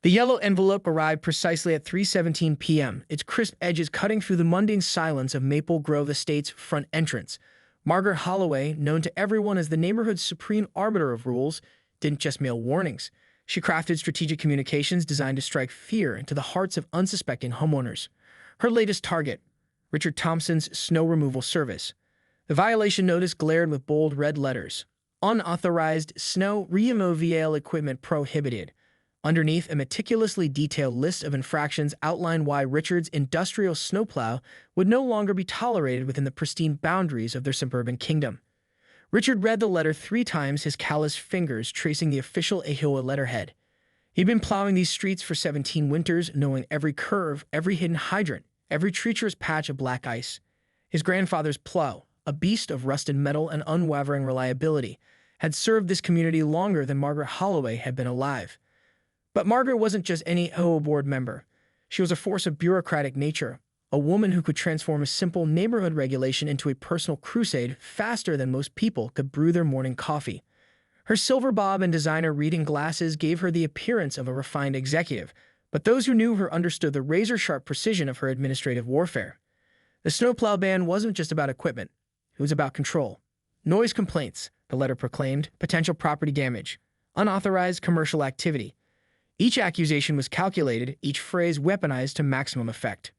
The yellow envelope arrived precisely at 3:17 p.m., its crisp edges cutting through the mundane silence of Maple Grove Estate's front entrance. Margaret Holloway, known to everyone as the neighborhood's supreme arbiter of rules, didn't just mail warnings. She crafted strategic communications designed to strike fear into the hearts of unsuspecting homeowners. Her latest target, Richard Thompson's snow removal service. The violation notice glared with bold red letters. Unauthorized snow removal equipment prohibited. Underneath, a meticulously detailed list of infractions outlined why Richard's industrial snowplow would no longer be tolerated within the pristine boundaries of their suburban kingdom. Richard read the letter 3 times, his calloused fingers tracing the official HOA letterhead. He'd been plowing these streets for 17 winters, knowing every curve, every hidden hydrant, every treacherous patch of black ice. His grandfather's plow, a beast of rusted metal and unwavering reliability, had served this community longer than Margaret Holloway had been alive. But Margaret wasn't just any HOA board member. She was a force of bureaucratic nature, a woman who could transform a simple neighborhood regulation into a personal crusade faster than most people could brew their morning coffee. Her silver bob and designer reading glasses gave her the appearance of a refined executive, but those who knew her understood the razor-sharp precision of her administrative warfare. The snowplow ban wasn't just about equipment. It was about control. Noise complaints, the letter proclaimed, potential property damage, unauthorized commercial activity. Each accusation was calculated, each phrase weaponized to maximum effect.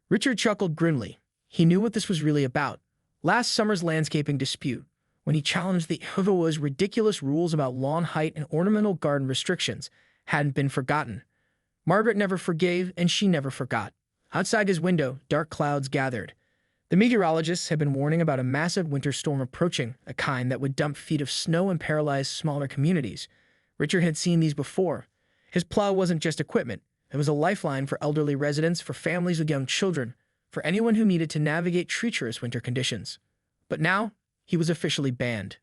Richard chuckled grimly. He knew what this was really about. Last summer's landscaping dispute, when he challenged the HOA's ridiculous rules about lawn height and ornamental garden restrictions, hadn't been forgotten. Margaret never forgave, and she never forgot. Outside his window, dark clouds gathered. The meteorologists had been warning about a massive winter storm approaching, a kind that would dump feet of snow and paralyze smaller communities. Richard had seen these before. His plow wasn't just equipment. It was a lifeline for elderly residents, for families with young children, for anyone who needed to navigate treacherous winter conditions. But now, he was officially banned.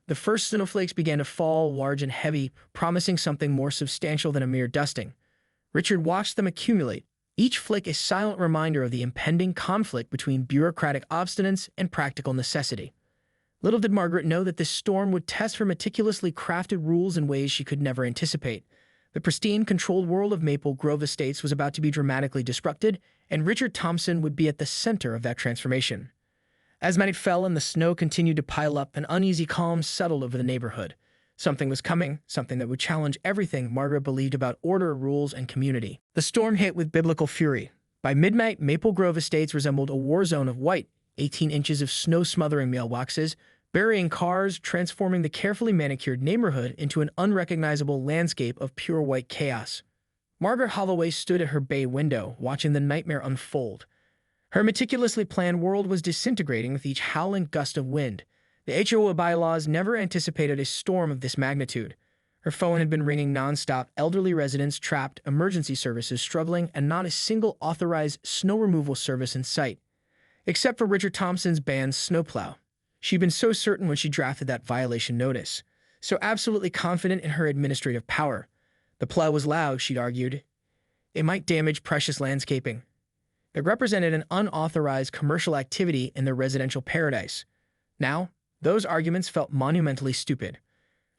The first snowflakes began to fall, large and heavy, promising something more substantial than a mere dusting. Richard watched them accumulate, each flake a silent reminder of the impending conflict between bureaucratic obstinance and practical necessity. Little did Margaret know that this storm would test her meticulously crafted rules in ways she could never anticipate. The pristine, controlled world of Maple Grove Estates was about to be dramatically disrupted, and Richard Thompson would be at the center of that transformation. As night fell and the snow continued to pile up, an uneasy calm settled over the neighborhood. Something was coming, something that would challenge everything Margaret believed about order, rules, and community. The storm hit with biblical fury. By midnight, Maple Grove Estates resembled a war zone of white, 18 inches of snow-smothering mailboxes, burying cars, transforming the carefully manicured neighborhood into an unrecognizable landscape of pure white chaos. Margaret Holloway stood at her bay window, watching the nightmare unfold. Her meticulously planned world was disintegrating with each howling gust of wind. The HOA bylaws never anticipated a storm of this magnitude. Her phone had been ringing nonstop, elderly residents trapped, emergency services struggling, and not a single authorized snow removal service in sight. Except for Richard Thompson's banned snowplow. She'd been so certain when she drafted that violation notice, so absolutely confident in her administrative power. The plow was loud, she'd argued. It might damage precious landscaping. It represented an unauthorized commercial activity in their residential paradise. Now, those arguments felt monumentally stupid.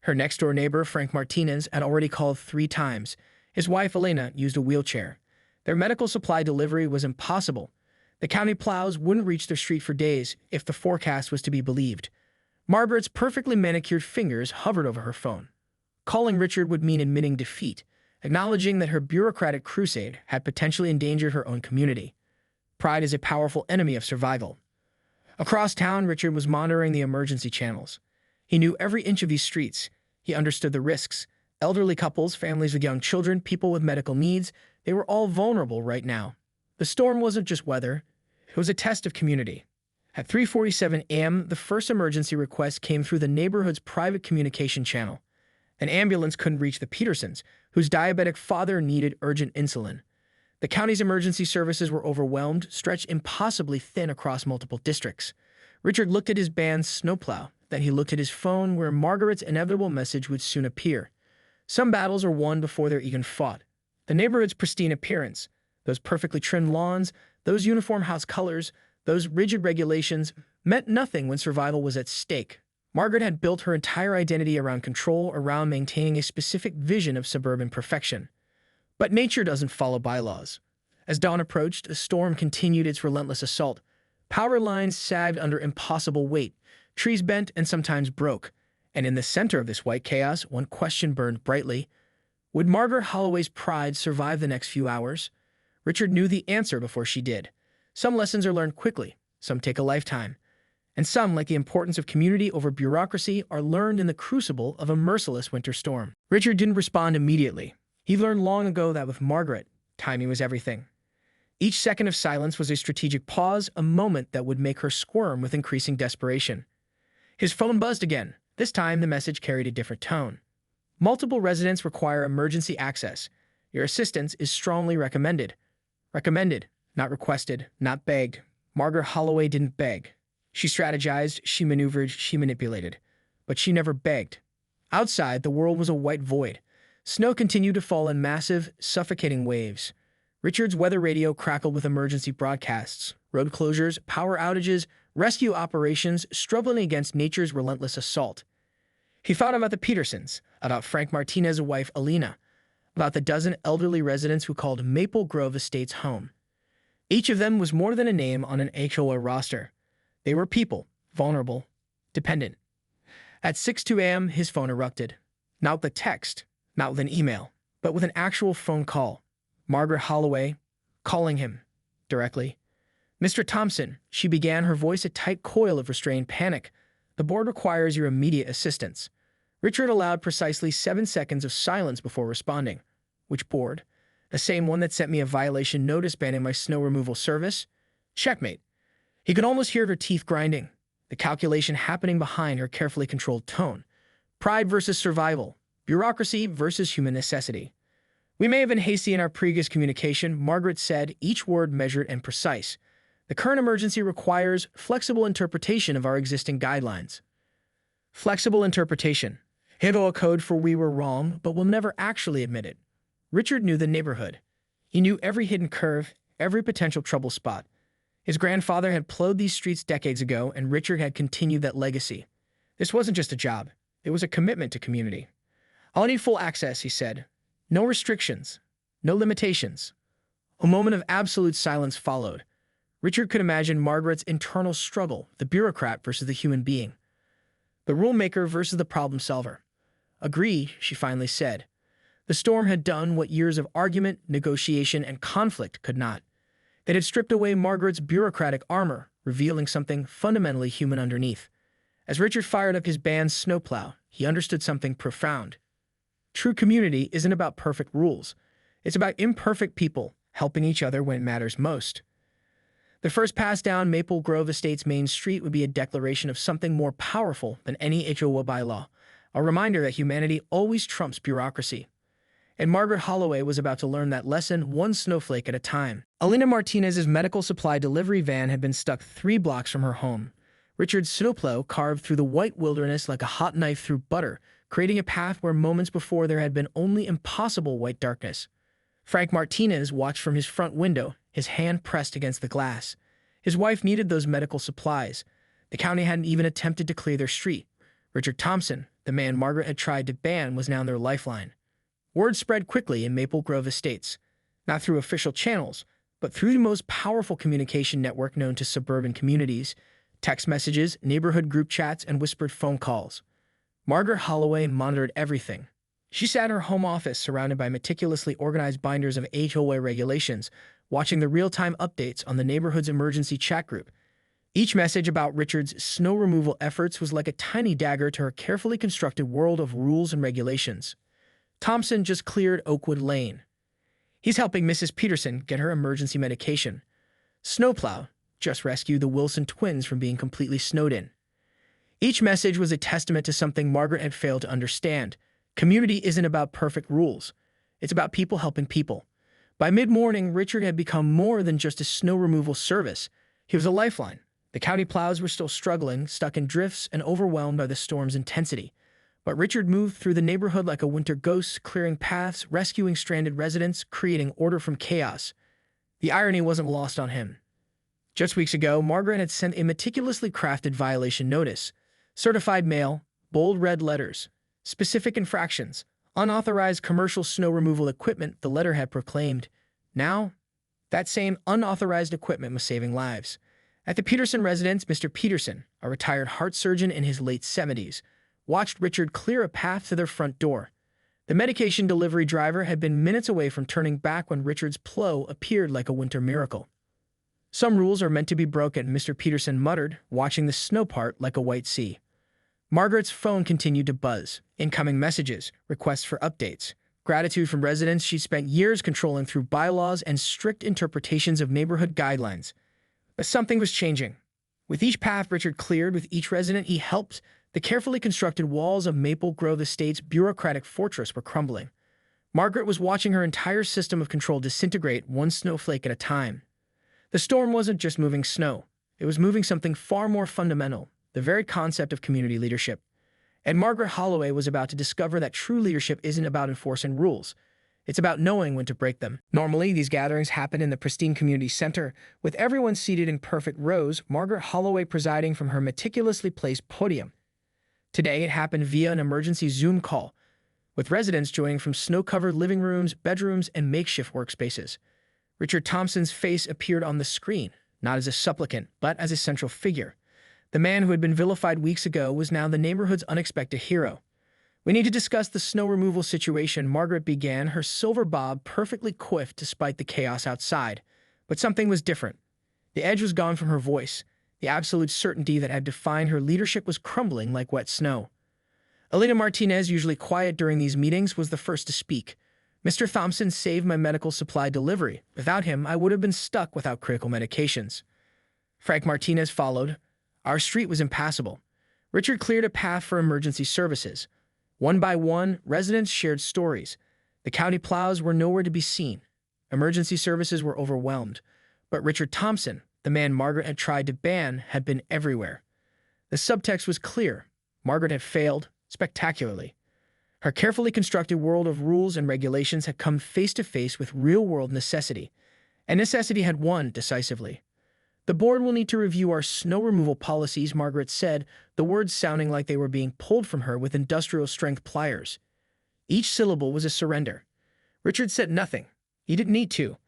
Her next-door neighbor, Frank Martinez, had already called 3 times. His wife, Elena, used a wheelchair. Their medical supply delivery was impossible. The county plows wouldn't reach their street for days if the forecast was to be believed. Margaret's perfectly manicured fingers hovered over her phone. Calling Richard would mean admitting defeat, acknowledging that her bureaucratic crusade had potentially endangered her own community. Pride is a powerful enemy of survival. Across town, Richard was monitoring the emergency channels. He knew every inch of these streets. He understood the risks. Elderly couples, families with young children, people with medical needs, they were all vulnerable right now. The storm wasn't just weather. It was a test of community. At 3:47 a.m., the first emergency request came through the neighborhood's private communication channel. An ambulance couldn't reach the Petersons, whose diabetic father needed urgent insulin. The county's emergency services were overwhelmed, stretched impossibly thin across multiple districts. Richard looked at his banned snowplow. Then he looked at his phone, where Margaret's inevitable message would soon appear. Some battles are won before they're even fought. The neighborhood's pristine appearance, those perfectly trimmed lawns, those uniform house colors, those rigid regulations, meant nothing when survival was at stake. Margaret had built her entire identity around control, around maintaining a specific vision of suburban perfection. But nature doesn't follow bylaws. As dawn approached, the storm continued its relentless assault. Power lines sagged under impossible weight, trees bent and sometimes broke. And in the center of this white chaos, one question burned brightly. Would Margaret Holloway's pride survive the next few hours? Richard knew the answer before she did. Some lessons are learned quickly, some take a lifetime. And some, like the importance of community over bureaucracy, are learned in the crucible of a merciless winter storm. Richard didn't respond immediately. He learned long ago that with Margaret, timing was everything. Each second of silence was a strategic pause, a moment that would make her squirm with increasing desperation. His phone buzzed again. This time, the message carried a different tone. Multiple residents require emergency access. Your assistance is strongly recommended. Recommended, not requested, not begged. Margaret Holloway didn't beg. She strategized, she maneuvered, she manipulated. But she never begged. Outside, the world was a white void. Snow continued to fall in massive, suffocating waves. Richard's weather radio crackled with emergency broadcasts, road closures, power outages, rescue operations, struggling against nature's relentless assault. He thought about the Petersons, about Frank Martinez's wife Alina, about the dozen elderly residents who called Maple Grove Estates home. Each of them was more than a name on an HOA roster. They were people, vulnerable, dependent. At 6:02 a.m., his phone erupted. Not with a text, not with an email, but with an actual phone call. Margaret Holloway, calling him, directly. "Mr. Thompson," she began, her voice a tight coil of restrained panic. "The board requires your immediate assistance." Richard allowed precisely 7 seconds of silence before responding. "Which board? The same one that sent me a violation notice banning my snow removal service?" Checkmate. He could almost hear her teeth grinding, the calculation happening behind her carefully controlled tone. Pride versus survival, bureaucracy versus human necessity. "We may have been hasty in our previous communication," Margaret said, each word measured and precise. "The current emergency requires flexible interpretation of our existing guidelines." Flexible interpretation. HOA code for "we were wrong, but will never actually admit it." Richard knew the neighborhood. He knew every hidden curve, every potential trouble spot. His grandfather had plowed these streets decades ago, and Richard had continued that legacy. This wasn't just a job. It was a commitment to community. "I'll need full access," he said. "No restrictions. No limitations." A moment of absolute silence followed. Richard could imagine Margaret's internal struggle, the bureaucrat versus the human being. The rulemaker versus the problem solver. "Agree," she finally said. The storm had done what years of argument, negotiation, and conflict could not. It had stripped away Margaret's bureaucratic armor, revealing something fundamentally human underneath. As Richard fired up his band's Snowplow, he understood something profound. True community isn't about perfect rules. It's about imperfect people helping each other when it matters most. The first pass down Maple Grove Estates Main Street would be a declaration of something more powerful than any HOA bylaw, a reminder that humanity always trumps bureaucracy. And Margaret Holloway was about to learn that lesson one snowflake at a time. Alina Martinez's medical supply delivery van had been stuck 3 blocks from her home. Richard's Snowplow carved through the white wilderness like a hot knife through butter, creating a path where moments before there had been only impossible white darkness. Frank Martinez watched from his front window, his hand pressed against the glass. His wife needed those medical supplies. The county hadn't even attempted to clear their street. Richard Thompson, the man Margaret had tried to ban, was now their lifeline. Word spread quickly in Maple Grove Estates, not through official channels, but through the most powerful communication network known to suburban communities: text messages, neighborhood group chats, and whispered phone calls. Margaret Holloway monitored everything. She sat in her home office surrounded by meticulously organized binders of HOA regulations, watching the real-time updates on the neighborhood's emergency chat group. Each message about Richard's snow removal efforts was like a tiny dagger to her carefully constructed world of rules and regulations. "Thompson just cleared Oakwood Lane. He's helping Mrs. Peterson get her emergency medication. Snowplow just rescued the Wilson twins from being completely snowed in." Each message was a testament to something Margaret had failed to understand. Community isn't about perfect rules. It's about people helping people. By mid-morning, Richard had become more than just a snow removal service. He was a lifeline. The county plows were still struggling, stuck in drifts and overwhelmed by the storm's intensity. But Richard moved through the neighborhood like a winter ghost, clearing paths, rescuing stranded residents, creating order from chaos. The irony wasn't lost on him. Just weeks ago, Margaret had sent a meticulously crafted violation notice. Certified mail, bold red letters, specific infractions, Unauthorized commercial snow removal equipment, the letterhead proclaimed. Now, that same unauthorized equipment was saving lives. At the Peterson residence, Mr. Peterson, a retired heart surgeon in his late 70s, watched Richard clear a path to their front door. The medication delivery driver had been minutes away from turning back when Richard's plow appeared like a winter miracle. Some rules are meant to be broken, Mr. Peterson muttered, watching the snow part like a white sea. Margaret's phone continued to buzz. Incoming messages, requests for updates, gratitude from residents she'd spent years controlling through bylaws and strict interpretations of neighborhood guidelines. But something was changing. With each path Richard cleared, with each resident he helped, the carefully constructed walls of Maple Grove Estate's bureaucratic fortress were crumbling. Margaret was watching her entire system of control disintegrate one snowflake at a time. The storm wasn't just moving snow. It was moving something far more fundamental, the very concept of community leadership. And Margaret Holloway was about to discover that true leadership isn't about enforcing rules. It's about knowing when to break them. Normally, these gatherings happen in the pristine community center, with everyone seated in perfect rows, Margaret Holloway presiding from her meticulously placed podium. Today, it happened via an emergency Zoom call, with residents joining from snow-covered living rooms, bedrooms, and makeshift workspaces. Richard Thompson's face appeared on the screen, not as a supplicant, but as a central figure. The man who had been vilified weeks ago was now the neighborhood's unexpected hero. "We need to discuss the snow removal situation," Margaret began, her silver bob perfectly coiffed despite the chaos outside. But something was different. The edge was gone from her voice. The absolute certainty that had defined her leadership was crumbling like wet snow. Alita Martinez, usually quiet during these meetings, was the first to speak. "Mr. Thompson saved my medical supply delivery. Without him, I would have been stuck without critical medications." Frank Martinez followed. "Our street was impassable." Richard cleared a path for emergency services. One by one, residents shared stories. The county plows were nowhere to be seen. Emergency services were overwhelmed. But Richard Thompson, the man Margaret had tried to ban, had been everywhere. The subtext was clear. Margaret had failed, spectacularly. Her carefully constructed world of rules and regulations had come face to face with real-world necessity, and necessity had won decisively. "The board will need to review our snow removal policies," Margaret said, the words sounding like they were being pulled from her with industrial-strength pliers. Each syllable was a surrender. Richard said nothing. He didn't need to.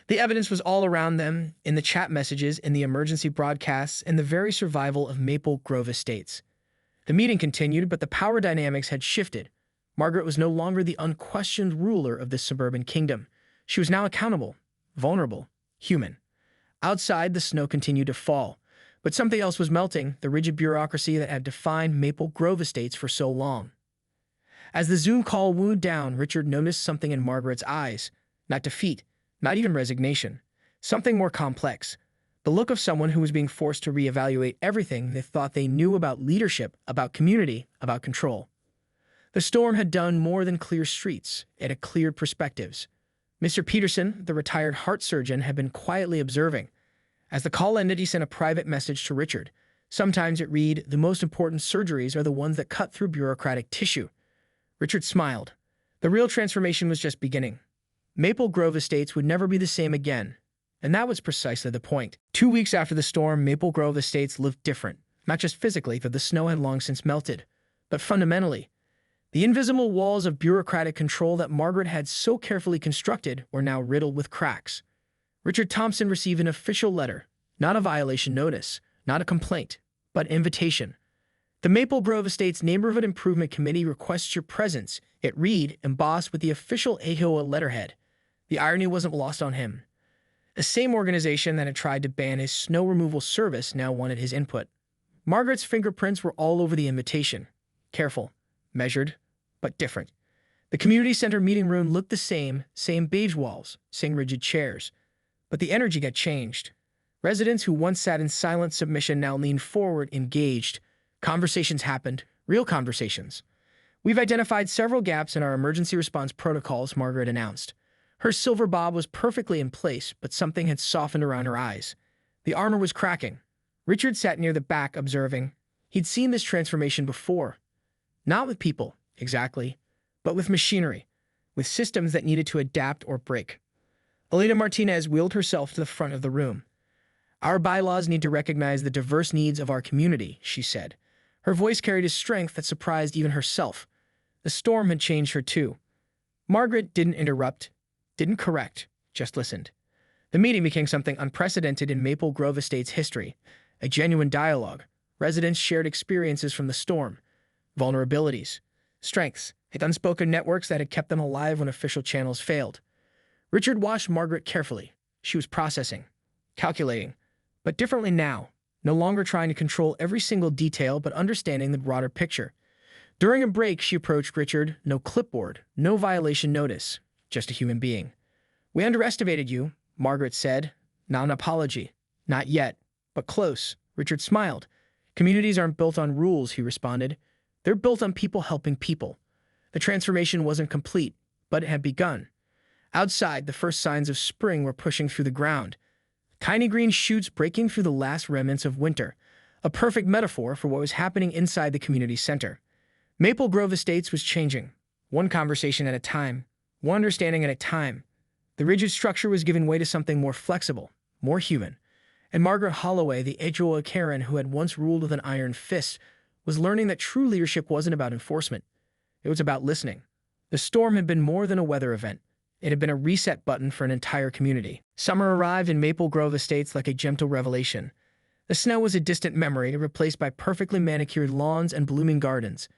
The evidence was all around them, in the chat messages, in the emergency broadcasts, in the very survival of Maple Grove Estates. The meeting continued, but the power dynamics had shifted. Margaret was no longer the unquestioned ruler of this suburban kingdom. She was now accountable, vulnerable, human. Outside, the snow continued to fall. But something else was melting, the rigid bureaucracy that had defined Maple Grove Estates for so long. As the Zoom call wound down, Richard noticed something in Margaret's eyes. Not defeat, not even resignation. Something more complex. The look of someone who was being forced to reevaluate everything they thought they knew about leadership, about community, about control. The storm had done more than clear streets. It had cleared perspectives. Mr. Peterson, the retired heart surgeon, had been quietly observing. As the call ended, he sent a private message to Richard. Sometimes it read, "The most important surgeries are the ones that cut through bureaucratic tissue." Richard smiled. The real transformation was just beginning. Maple Grove Estates would never be the same again. And that was precisely the point. 2 weeks after the storm, Maple Grove Estates looked different. Not just physically, for the snow had long since melted, but fundamentally. The invisible walls of bureaucratic control that Margaret had so carefully constructed were now riddled with cracks. Richard Thompson received an official letter, not a violation notice, not a complaint, but invitation. "The Maple Grove Estates Neighborhood Improvement Committee requests your presence," it read, embossed with the official HOA letterhead. The irony wasn't lost on him. The same organization that had tried to ban his snow removal service now wanted his input. Margaret's fingerprints were all over the invitation. Careful, measured, but different. The community center meeting room looked the same beige walls, same rigid chairs. But the energy had changed. Residents who once sat in silent submission now leaned forward, engaged. Conversations happened, real conversations. "We've identified several gaps in our emergency response protocols," Margaret announced. Her silver bob was perfectly in place, but something had softened around her eyes. The armor was cracking. Richard sat near the back, observing. He'd seen this transformation before. Not with people, exactly, but with machinery, with systems that needed to adapt or break. Alita Martinez wheeled herself to the front of the room. "Our bylaws need to recognize the diverse needs of our community," she said. Her voice carried a strength that surprised even herself. The storm had changed her too. Margaret didn't interrupt, didn't correct, just listened. The meeting became something unprecedented in Maple Grove Estate's history, a genuine dialogue. Residents shared experiences from the storm, vulnerabilities, strengths, and unspoken networks that had kept them alive when official channels failed. Richard watched Margaret carefully. She was processing, calculating, but differently now, no longer trying to control every single detail but understanding the broader picture. During a break, she approached Richard, no clipboard, no violation notice, just a human being. "We underestimated you," Margaret said. "Not an apology. Not yet, but close." Richard smiled. "Communities aren't built on rules," he responded. "They're built on people helping people." The transformation wasn't complete, but it had begun. Outside, the first signs of spring were pushing through the ground. Tiny green shoots breaking through the last remnants of winter, a perfect metaphor for what was happening inside the community center. Maple Grove Estates was changing, one conversation at a time, one understanding at a time. The rigid structure was giving way to something more flexible, more human. And Margaret Holloway, the HOA Karen who had once ruled with an iron fist, was learning that true leadership wasn't about enforcement. It was about listening. The storm had been more than a weather event. It had been a reset button for an entire community. Summer arrived in Maple Grove Estates like a gentle revelation. The snow was a distant memory, replaced by perfectly manicured lawns and blooming gardens.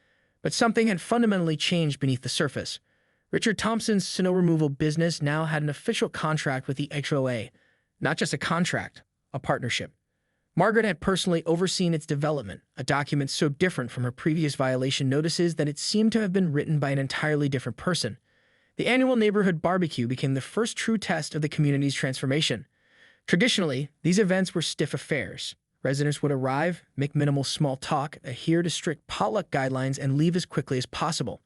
But something had fundamentally changed beneath the surface. Richard Thompson's snow removal business now had an official contract with the HOA. Not just a contract, a partnership. Margaret had personally overseen its development, a document so different from her previous violation notices that it seemed to have been written by an entirely different person. The annual neighborhood barbecue became the first true test of the community's transformation. Traditionally, these events were stiff affairs. Residents would arrive, make minimal small talk, adhere to strict potluck guidelines, and leave as quickly as possible.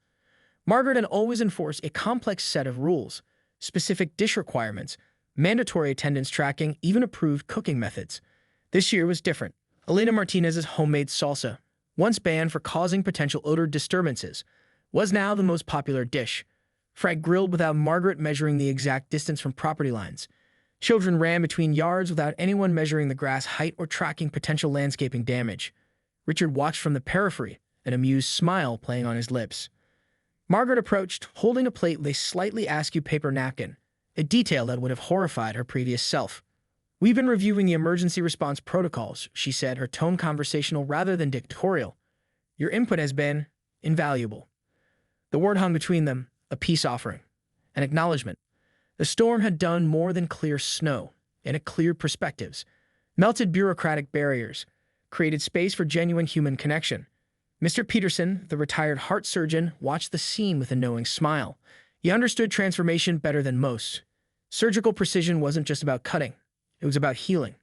Margaret had always enforced a complex set of rules, specific dish requirements, mandatory attendance tracking, even approved cooking methods. This year was different. Elena Martinez's homemade salsa, once banned for causing potential odor disturbances, was now the most popular dish. Frank grilled without Margaret measuring the exact distance from property lines. Children ran between yards without anyone measuring the grass height or tracking potential landscaping damage. Richard watched from the periphery, an amused smile playing on his lips. Margaret approached, holding a plate with a slightly askew paper napkin, a detail that would have horrified her previous self. "We've been reviewing the emergency response protocols," she said, her tone conversational rather than dictatorial. "Your input has been invaluable." The word hung between them, a peace offering, an acknowledgement. The storm had done more than clear snow, and it cleared perspectives, melted bureaucratic barriers, created space for genuine human connection. Mr. Peterson, the retired heart surgeon, watched the scene with a knowing smile. He understood transformation better than most. Surgical precision wasn't just about cutting. It was about healing,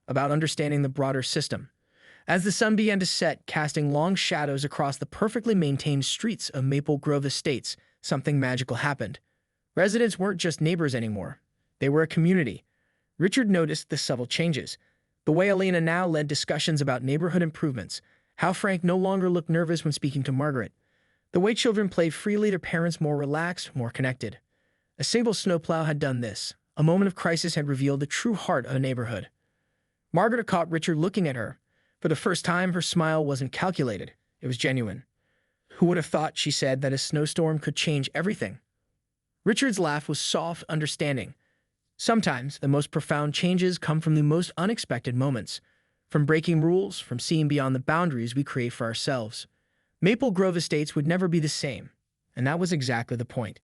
about understanding the broader system. As the sun began to set, casting long shadows across the perfectly maintained streets of Maple Grove Estates, something magical happened. Residents weren't just neighbors anymore. They were a community. Richard noticed the subtle changes. The way Elena now led discussions about neighborhood improvements, how Frank no longer looked nervous when speaking to Margaret, the way children played freely, their parents more relaxed, more connected. A single snowplow had done this. A moment of crisis had revealed the true heart of a neighborhood. Margaret caught Richard looking at her. For the first time, her smile wasn't calculated. It was genuine. "Who would have thought," she said, "that a snowstorm could change everything?" Richard's laugh was soft, understanding. Sometimes, the most profound changes come from the most unexpected moments. From breaking rules, from seeing beyond the boundaries we create for ourselves. Maple Grove Estates would never be the same, and that was exactly the point.